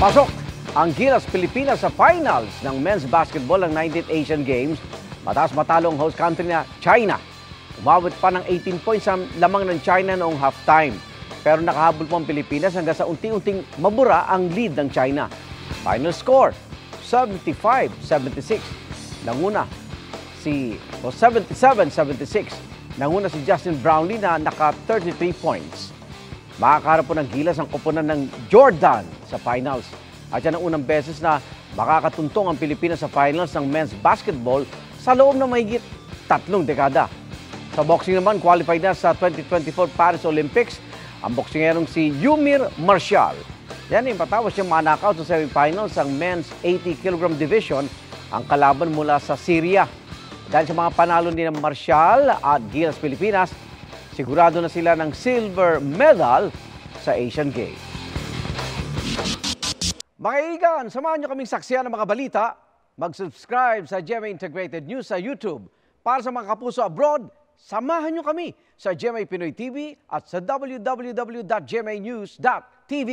Pasok ang Gilas Pilipinas sa finals ng men's basketball ng 19th Asian Games. Mataas matalo ang host country na China. Umabot pa ng 18 points ang lamang ng China noong halftime. Pero nakahabol po ang Pilipinas hanggang sa unti-unting mabura ang lead ng China. Final score, 75-76. Nanguna si 77-76. Nanguna si Justin Brownlee na naka 33 points. Makakaharap po ng Gilas ang koponan ng Jordan sa finals. At yan ang unang beses na makakatuntong ang Pilipinas sa finals ng men's basketball sa loob ng mahigit 3 dekada. Sa boxing naman, qualified na sa 2024 Paris Olympics ang boksingerong si Yumir Marcial. Yan yung patapos siyang manakaw sa semifinals ang men's 80 kg division ang kalaban mula sa Syria. Dahil sa mga panalo ni Marcial at Gilas Pilipinas, sigurado na sila ng silver medal sa Asian Games. Mga kaibigan, samahan nyo kaming saksiyan ng mga balita. Mag-subscribe sa GMA Integrated News sa YouTube. Para sa mga kapuso abroad, samahan nyo kami sa GMA Pinoy TV at sa www.gmanews.tv.